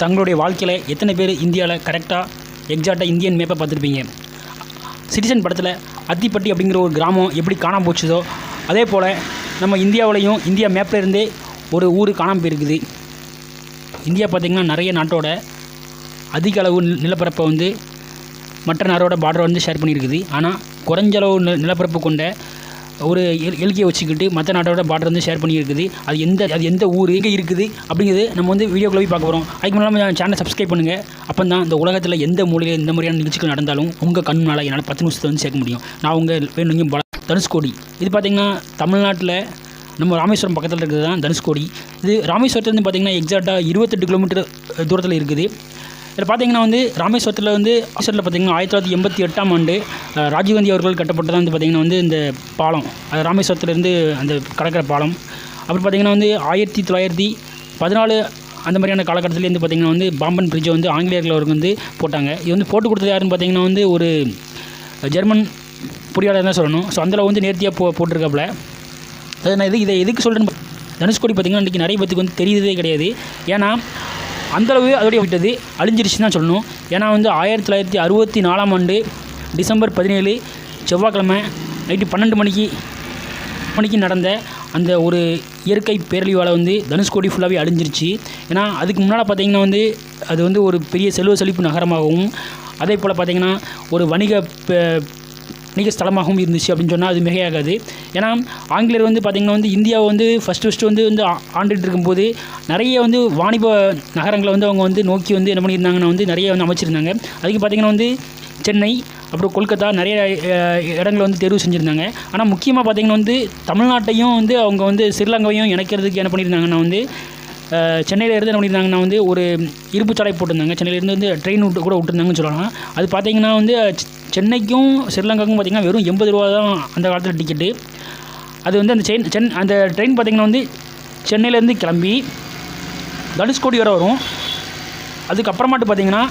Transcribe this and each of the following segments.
தங்களுடைய வாழ்க்கையில் எத்தனை பேர் இந்தியாவில் கரெக்டாக எக்ஸாக்டாக இந்தியன் மேப்பை பார்த்துருப்பீங்க. சிட்டிசன் படத்தில் அத்திப்பட்டி அப்படிங்கிற ஒரு கிராமம் எப்படி காணாமல் போச்சுதோ அதே போல் நம்ம இந்தியாவிலையும் இந்தியா மேப்பில் இருந்தே ஒரு ஊர் காணாமல் போயிருக்குது. இந்தியா பார்த்திங்கன்னா நிறைய நாட்டோட அதிக அளவு நிலப்பரப்பை வந்து மற்ற நாடோட பார்டரை வந்து ஷேர் பண்ணியிருக்குது. ஆனால் குறைஞ்ச அளவு நிலப்பரப்பு கொண்ட ஒரு எல்கையை வச்சுக்கிட்டு மற்ற நாட்டோட பார்டர் வந்து ஷேர் பண்ணியிருக்குது. அது எந்த ஊர் எங்கே இருக்குது அப்படிங்கிறது நம்ம வந்து வீடியோக்குள்ள போய் பார்க்க போகிறோம். அதுக்கு முன்னாடி நம்ம சேனலை சப்ஸ்கிரைப் பண்ணுங்கள். அப்போ தான் இந்த உலகத்தில் எந்த மூலையில் எந்த மாதிரியான நிகழ்ச்சிகள் நடந்தாலும் உங்கள் கண்ணால் என்னால் 10 நிமிஷத்தை வந்து சேர்க்க முடியும். நான் உங்கள் வேணுங்க தனுஷ்கோடி. இது பார்த்திங்கன்னா தமிழ்நாட்டில் நம்ம ராமேஸ்வரம் பக்கத்தில் இருக்கிறது தான் தனுஷ்கோடி. இது ராமேஸ்வரத்துலேருந்து பார்த்திங்கன்னா எக்ஸாக்டாக 28 கிலோமீட்டர் தூரத்தில் இருக்குது. இதில் பார்த்திங்கன்னா வந்து ராமேஸ்வரத்தில் பார்த்திங்கன்னா 1988ஆம் ஆண்டு ராஜீவ்காந்தி அவர்கள் கட்டப்பட்டதான் வந்து பார்த்திங்கன்னா வந்து இந்த பாலம், அது ராமேஸ்வரத்துலேருந்து அந்த கடற்கரை பாலம். அப்புறம் பார்த்திங்கன்னா வந்து 1914 அந்த மாதிரியான காலகட்டத்துலேருந்து பார்த்திங்கன்னா வந்து பாம்பன் பிரிட்ஜை வந்து ஆங்கிலேயர்கள் அவருக்கு வந்து போட்டாங்க. இது வந்து போட்டு கொடுத்தது யாருன்னு பார்த்திங்கன்னா வந்து ஒரு ஜெர்மன் பொறியாளர் தான் சொல்லணும். ஸோ அந்தளவு வந்து நேர்த்தியாக போட்டிருக்காப்புல. அதை நான் இதை எதுக்கு சொல்கிறேன்னு, தனுஷ்கோடி பார்த்திங்கன்னா இன்றைக்கி நிறைய பேத்துக்கு வந்து தெரியுறதே கிடையாது. ஏன்னா அந்தளவு அதோடைய விட்டது அழிஞ்சிருச்சுன்னு தான் சொல்லணும். ஏன்னா வந்து 1964ஆம் ஆண்டு டிசம்பர் 17 செவ்வாய்க்கிழமை நைட்டு 12 மணிக்கு நடந்த அந்த ஒரு இயற்கை பேரழிவால் வந்து தனுஷ்கோடி ஃபுல்லாகவே அழிஞ்சிருச்சு. ஏன்னா அதுக்கு முன்னால் பார்த்திங்கன்னா வந்து அது வந்து ஒரு பெரிய செல்வ செழிப்பு நகரமாகவும் அதே போல் பார்த்திங்கன்னா ஒரு வணிக ஸ்தலமாகவும் இருந்துச்சு அப்படின்னு சொன்னால் அது மிகையாகாது. ஏன்னா ஆங்கிலேயர் வந்து பார்த்திங்கன்னா வந்து இந்தியாவை வந்து ஃபஸ்ட்டு வந்து ஆண்டுகிட்டு இருக்கும்போது நிறைய வந்து வாணிப நகரங்களை வந்து அவங்க வந்து நோக்கி வந்து என்ன பண்ணியிருந்தாங்கன்னா வந்து நிறைய வந்து அமைச்சிருந்தாங்க. அதுக்கு பார்த்திங்கன்னா வந்து சென்னை அப்புறம் கொல்கத்தா நிறைய இடங்களை வந்து தேர்வு செஞ்சுருந்தாங்க. ஆனால் முக்கியமாக பார்த்திங்கன்னா வந்து தமிழ்நாட்டையும் வந்து அவங்க வந்து ஸ்ரீலங்காவையும் இணைக்கிறதுக்கு என்ன பண்ணியிருந்தாங்கன்னா வந்து சென்னையிலேருந்து என்ன பண்ணியிருந்தாங்கன்னா வந்து ஒரு இருப்பு சாலை போட்டிருந்தாங்க. சென்னையிலேருந்து வந்து ட்ரெயின் கூட விட்டுருந்தாங்கன்னு சொல்லலாம். அது பார்த்திங்கன்னா வந்து சென்னைக்கும் ஸ்ரீலங்காவுக்கும் பார்த்திங்கன்னா வெறும் 80 ரூபா தான் அந்த காலத்தில் டிக்கெட்டு. அது வந்து அந்த ட்ரெயின் பார்த்திங்கன்னா வந்து சென்னையிலேருந்து கிளம்பி தனுஷ்கோடி வரை வரும். அதுக்கப்புறமாட்டு பார்த்திங்கன்னா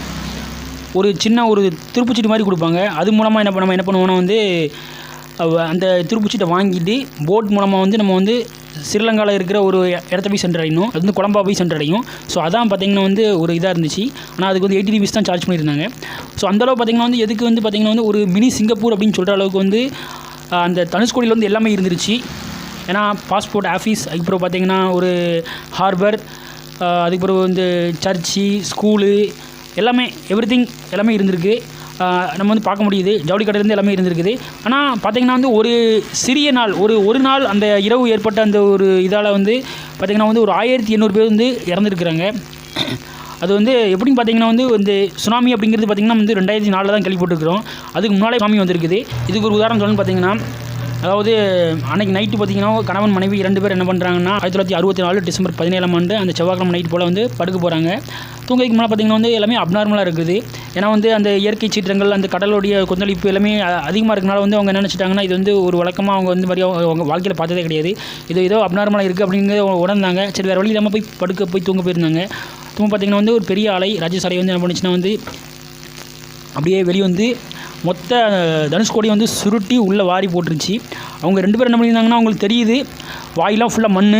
ஒரு சின்ன ஒரு திருப்புச்சீட்டு மாதிரி கொடுப்பாங்க. அது மூலமாக நம்ம என்ன பண்ணுவோம்னா வந்து அந்த திருப்புச்சீட்டை வாங்கிட்டு போட் மூலமாக வந்து நம்ம வந்து ஸ்ரீலங்காவில் இருக்கிற ஒரு இடத்த போய் சென்றடையணும். அது வந்து கொலம்பா போய் சென்றடையும். ஸோ அதான் பார்த்திங்கன்னா வந்து ஒரு இதாக இருந்துச்சு. ஆனால் அதுக்கு வந்து 80 rupees தான் சார்ஜ் பண்ணியிருந்தாங்க. ஸோ அந்தளவு பார்த்திங்கன்னா வந்து எதுக்கு வந்து பார்த்திங்கன்னா வந்து ஒரு மினி சிங்கப்பூர் அப்படின்னு சொல்கிற அளவுக்கு வந்து அந்த தனுஷ்கோடியில் வந்து எல்லாமே இருந்துருச்சு. ஏன்னா பாஸ்போர்ட் ஆஃபீஸ், அதுக்கப்புறம் பார்த்திங்கன்னா ஒரு ஹார்பர், அதுக்கப்புறம் வந்து சர்ச்சு, ஸ்கூலு, எல்லாமே எவ்ரிதிங் எல்லாமே இருந்திருக்கு. நம்ம வந்து பார்க்க முடியுது. ஜவுளி கடையிலேருந்து எல்லாமே இருந்திருக்குது. ஆனால் பார்த்திங்கன்னா வந்து ஒரு சிறிய நாள் ஒரு நாள் அந்த இரவு ஏற்பட்ட அந்த ஒரு இதால் வந்து பார்த்திங்கன்னா வந்து ஒரு 1800 பேர் வந்து இறந்துருக்குறாங்க. அது வந்து எப்படின்னு பார்த்திங்கன்னா வந்து இந்த சுனாமி அப்படிங்கிறது பார்த்திங்கன்னா வந்து 2004 தான் கேள்விப்பட்டிருக்கிறோம். அதுக்கு முன்னாலே சுனாமி வந்திருக்குது. இதுக்கு ஒரு உதாரணம் சொல்லணும்னு பார்த்திங்கன்னா, அதாவது அன்றைக்கி நைட்டு பார்த்திங்கன்னா கணவன் மனைவி 2 பேர் என்ன பண்ணுறாங்கன்னா 1964 டிசம்பர் 17ஆம் ஆண்டு அந்த செவ்வாய்க்கிழமை நைட்டு போல் வந்து படுக்க போகிறாங்க. தூங்கைக்கு முன்னால் பார்த்திங்கன்னா வந்து எல்லாமே அப்நார்மலாக இருக்குது. ஏன்னா வந்து அந்த இயற்கை சீற்றங்கள், அந்த கடலுடைய கொந்தளிப்பு எல்லாமே அதிகமாக இருக்கனால வந்து அவங்க என்ன நினச்சிட்டாங்கன்னா இது வந்து ஒரு வழக்கமாக அவங்க வந்து மாதிரி அவங்க வாழ்க்கையில் பார்த்ததே கிடையாது. ஏதோ அப்நார்மலாக இருக்குது அப்படிங்கிறத உணர்ந்தாங்க. சரி வேறு வழி இல்லாமல் போய் தூங்க போயிருந்தாங்க. பார்த்திங்கன்னா வந்து ஒரு பெரிய அலை ராஜசாலை வந்து என்ன பண்ணிச்சுன்னா வந்து அப்படியே வெளியே வந்து மொத்த தனுஷ்கோடி வந்து சுருட்டி உள்ளே வாரி போட்டுருச்சு. அவங்க 2 பேர் என்ன பண்ணியிருந்தாங்கன்னா அவங்களுக்கு தெரியுது வாயிலாம் ஃபுல்லாக மண்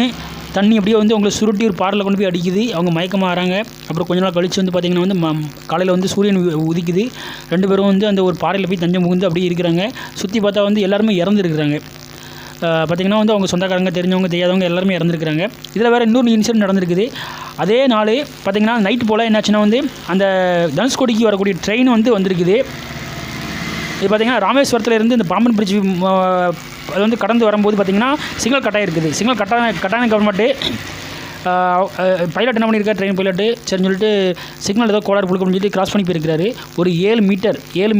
தண்ணி அப்படியே வந்து அவங்களை சுருட்டி ஒரு பாறையில் கொண்டு போய் அடிக்குது. அவங்க மயக்கமாக ஆகிறாங்க. அப்புறம் கொஞ்ச நாள் கழித்து வந்து பார்த்திங்கன்னா வந்து காலையில் வந்து சூரியன் உதிக்குது. 2 பேரும் வந்து அந்த ஒரு பாறையில் போய் தஞ்சம் புகுந்து அப்படியே இருக்கிறாங்க. சுற்றி பார்த்தா வந்து எல்லாருமே இறந்துருக்குறாங்க. பார்த்திங்கன்னா வந்து அவங்க சொந்தக்காரங்க, தெரிஞ்சவங்க, தெரியாதவங்க எல்லாருமே இறந்துருக்குறாங்க. இதில் வேறு இன்னொரு இன்சிடென்ட் நடந்திருக்குது. அதே நாள் பார்த்திங்கன்னா நைட்டு போல் என்னாச்சுன்னா வந்து அந்த தனுஷ்கோடிக்கு வரக்கூடிய ட்ரெயின் வந்து வந்திருக்குது. இது பார்த்திங்கன்னா ராமேஸ்வரத்துலேருந்து இந்த பாம்பன் பிரிட்ஜ் அது வந்து கடந்து வரும்போது பார்த்திங்கன்னா சிக்னல் கட்டாக இருக்குது. சிக்னல் கட்டான கவர்மெண்ட்டு பைலட் என்ன பண்ணியிருக்காரு, ட்ரெயின் பைலட்டு சரின்னு சொல்லிட்டு சிக்னல் ஏதோ கோளாறு கொடுக்க சொல்லிட்டு கிராஸ் பண்ணி போயிருக்கிறாரு. ஒரு 7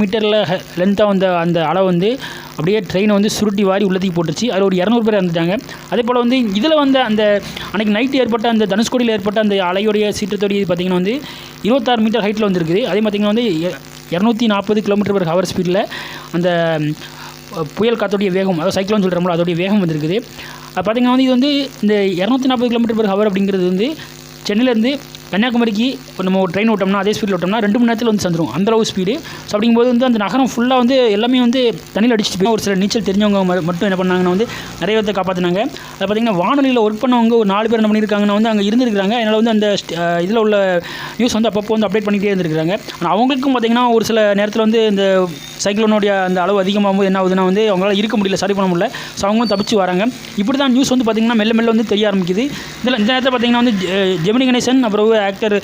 மீட்டரில் லென்த்தாக வந்த அந்த அளவு வந்து அப்படியே ட்ரெயினை வந்து சுருட்டி வாரி உள்ளத்துக்கு போட்டுருச்சு. அதில் ஒரு 200 பேர் இறந்துட்டாங்க. அதே போல் வந்து இதில் வந்து அந்த அன்றைக்கி நைட்டு ஏற்பட்ட அந்த தனுஷ்கோடியில் ஏற்பட்ட அந்த அலையோடைய சீற்றத்தோடைய பார்த்திங்கன்னா வந்து 26 மீட்டர் ஹைட்டில் வந்துருக்குது. அதே பார்த்திங்கன்னா வந்து 240 km/h ஸ்பீடில் அந்த புயல் காற்றோடைய வேகம், அதாவது சைக்ளோன் சொல்கிறோம்ல அதோடைய வேகம் வந்திருக்குது. பார்த்திங்கன்னா வந்து இது வந்து இந்த 240 km/h அப்படிங்கிறது வந்து சென்னையிலேருந்து கன்னியாகுமரிக்கு நம்ம ஒரு ட்ரெயின் விட்டோம்னா அதே ஸ்பீடில் விட்டோம்னா 2 மணி நேரத்தில் வந்து சேர்ந்துடும், அந்தளவு ஸ்பீடு. ஸோ அப்படிங்கும்போது வந்து அந்த நகரம் ஃபுல்லாக வந்து எல்லாமே வந்து தண்ணியில் அடிச்சுட்டு போய் ஒரு சில நீச்சல் தெரிஞ்சவங்க மட்டும் என்ன பண்ணாங்கன்னா வந்து நிறைய பேர்த்தை காப்பாற்றினாங்க. அதை பார்த்திங்கன்னா வானொலியில் ஒர்க் பண்ணவங்க ஒரு 4 பேர் என்ன பண்ணியிருக்காங்கன்னா வந்து அங்கே இருந்திருக்காங்க. அதனால் வந்து அந்த இதில் உள்ள நியூஸ் வந்து அப்பப்போ வந்து அப்டேட் பண்ணிகிட்டே இருந்திருக்காங்க. ஆனால் அவங்களுக்கும் பார்த்திங்கன்னா ஒரு சில நேரத்தில் வந்து இந்த சைக்ளோனுடைய அந்த அளவு அதிகமாகும்போது என்ன ஆகுதுன்னா வந்து அவங்களால இருக்க முடியல, சரி பண்ண முடியல. ஸோ அவங்களும் தப்பிச்சு வராங்க. இப்படி தான் நியூஸ் வந்து பார்த்திங்கன்னா மெல்ல மெல்ல வந்து தெரிய ஆரம்பிக்குது. இதில் இந்த நேரத்தில் பார்த்திங்கன்னா வந்து ஜெமினி கணேசன் அப்புறம் ஆக்டர்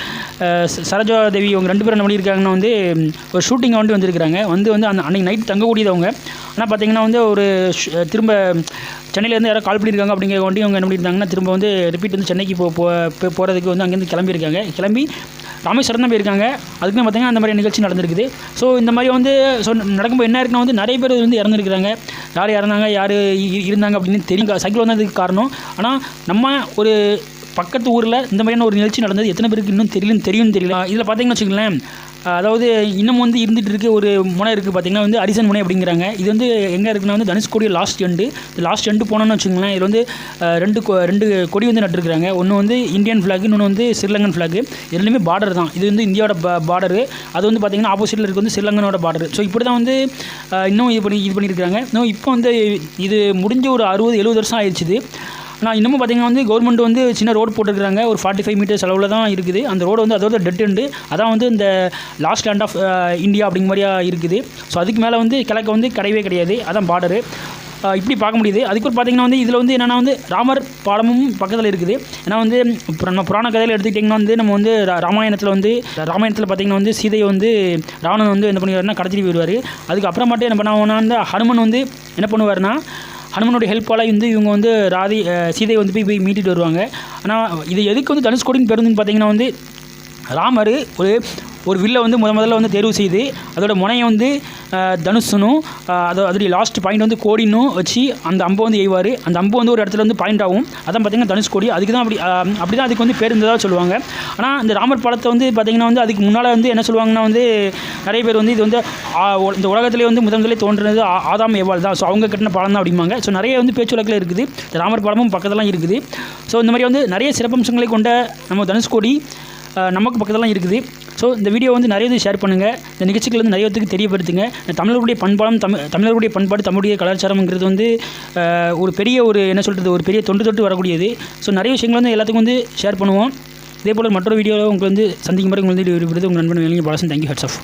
சரோஜா தேவி இவங்க 2 பேரும் என்ன பண்ணியிருக்காங்கன்னா வந்து ஒரு ஷூட்டிங்கை வந்திருக்கிறாங்க. வந்து அந்த அன்றைக்கி நைட் தங்கக்கூடியவங்க. ஆனால் பார்த்திங்கன்னா வந்து ஒரு திரும்ப சென்னையிலேருந்து யாராவது கால் பண்ணியிருக்காங்க அப்படிங்கிற வண்டி அவங்க என்ன பண்ணியிருந்தாங்கன்னா திரும்ப வந்து ரிப்பீட் வந்து சென்னைக்கு போகிறதுக்கு வந்து அங்கேருந்து கிளம்பி ராமேஸ்வரம் தான் போயிருக்காங்க. அதுக்குமே பார்த்திங்கன்னா அந்த மாதிரி நிகழ்ச்சி நடந்திருக்குது. ஸோ இந்த மாதிரி வந்து நடக்கும்போது என்ன இருக்குன்னா வந்து நிறைய பேர் வந்து இறந்துருக்குறாங்க. யார் இறந்தாங்க யார் இருந்தாங்க அப்படின்னு தெரியும். சைக்கிள் வந்து அதுக்கு காரணம். ஆனால் நம்ம ஒரு பக்கத்து ஊரில் இந்த மாதிரியான ஒரு நிகழ்ச்சி நடந்தது எத்தனை பேருக்கு இன்னும் தெரியும்னு தெரியல. இதில் பார்த்திங்கன்னா வச்சுக்கங்களேன், அதாவது இன்னும் வந்து இருந்துகிட்டு இருக்க ஒரு முனை இருக்குது பார்த்திங்கன்னா வந்து அரிசன் முனை அப்படிங்கிறாங்க. இது வந்து எங்கே இருக்குன்னா வந்து தனுஷ்கோடி லாஸ்ட் எண்டு போனோன்னு வச்சுக்கோங்களேன். இதில் வந்து ரெண்டு கொடி வந்து நட்டுருக்குறாங்க. ஒன்று வந்து இந்தியன் ஃப்ளாக், இன்னொன்று வந்து ஸ்ரீலங்கன் ஃப்ளாக். ரெண்டுமே பார்டர் தான். இது வந்து இந்தியாவோட பார்டரு, அது வந்து பார்த்திங்கன்னா ஆப்போசிட்டில் இருக்குது வந்து ஸ்ரீலங்கனோட பார்டர். ஸோ இப்படி தான் வந்து இன்னும் இது பண்ணியிருக்காங்க. இன்னும் இப்போ வந்து இது முடிஞ்ச ஒரு 60-70 வருஷம் ஆயிடுச்சு. ஆனால் இன்னமும் பார்த்திங்கன்னா வந்து கவர்மெண்ட் வந்து சின்ன ரோடு போட்டுருக்காங்க. ஒரு 45 மீட்டர்ஸ் அளவில் தான் இருக்குது. அந்த ரோடு வந்து அதோட டெட் எண்டு, அதான் வந்து இந்த லாஸ்ட் லேண்ட் ஆஃப் இந்தியா அப்படிங்கிற மாதிரியா இருக்குது. ஸோ அதுக்கு மேலே வந்து கிழக்கு வந்து கிடையாது, அதான் பார்டரு. இப்படி பார்க்க முடியுது. அதுக்கு பார்த்திங்கன்னா வந்து இதில் வந்து என்னென்னா வந்து ராமர் பாலமும் பக்கத்தில் இருக்குது. ஏன்னா வந்து நம்ம புராண கதையில் எடுத்துக்கிட்டிங்கன்னா வந்து நம்ம வந்து ராமாயணத்தில் பார்த்திங்கன்னா வந்து சீதையை வந்து ராவணன் வந்து என்ன பண்ணுவார்னா கடத்திட்டு போயிடுவார். அதுக்கப்புறமாட்டு என்ன பண்ணுவாங்கன்னா வந்து ஹனுமன் வந்து என்ன பண்ணுவார்னா ஹனுமனுடைய ஹெல்ப்பால் வந்து இவங்க வந்து சீதையை வந்து போய் மீட்டிட்டு வருவாங்க. ஆனால் இது எதுக்கு வந்து தனுஷ்கோடின்னு பேருந்துன்னு பார்த்திங்கன்னா வந்து ராமர் ஒரு வில்லை வந்து முதல்ல வந்து தேர்வு செய்து அதோட முனையை வந்து தனுஷனும் அதோடைய லாஸ்ட் பாயிண்ட் வந்து கோடினும் வச்சு அந்த அம்பை வந்து எய்வார். அந்த அம்பு வந்து ஒரு இடத்துல வந்து பாயிண்ட் ஆகும். அதான் பார்த்திங்கன்னா தனுஷ்கோடி. அதுக்கு தான் அப்படி தான் அதுக்கு வந்து பேர் இருந்ததாக சொல்லுவாங்க. ஆனால் இந்த ராமர் பாலத்தை வந்து பார்த்திங்கன்னா வந்து அதுக்கு முன்னால் வந்து என்ன சொல்லுவாங்கன்னா வந்து நிறைய பேர் வந்து இது வந்து இந்த உலகத்திலே வந்து முதலே தோன்றினது ஆதாம் ஏவாள் தான். ஸோ அவங்க கட்டின பாலம் தான் அப்படிம்பாங்க. ஸோ நிறைய வந்து பேச்சு வழக்கில் இருக்குது. இந்த ராமர் பாலமும் பக்கத்துலாம் இருக்குது. ஸோ இந்த மாதிரி வந்து நிறைய சிறப்பம்சங்களை கொண்ட நம்ம தனுஷ்கோடி நமக்கு பக்கத்துலாம் இருக்குது. ஸோ இந்த வீடியோ வந்து நிறைய இது ஷேர் பண்ணுங்கள். இந்த நிகழ்ச்சிகள் வந்து நிறைய பேருக்கு தெரியப்படுத்துங்க. தமிழர்களுடைய பண்பாடு தமிழுடைய கலாச்சாரம்ங்கிறது வந்து ஒரு பெரிய ஒரு பெரிய தொட்டு வரக்கூடியது. ஸோ நிறைய விஷயங்கள் வந்து எல்லாத்துக்கும் வந்து ஷேர் பண்ணுவோம். இதே போல் மற்றொரு வீடியோவில் உங்களுக்கு வந்து சந்திக்கும் மாதிரி உங்களுக்கு வந்து உங்கள் நண்பன் பாலசன். தேங்க்யூ. Heads of.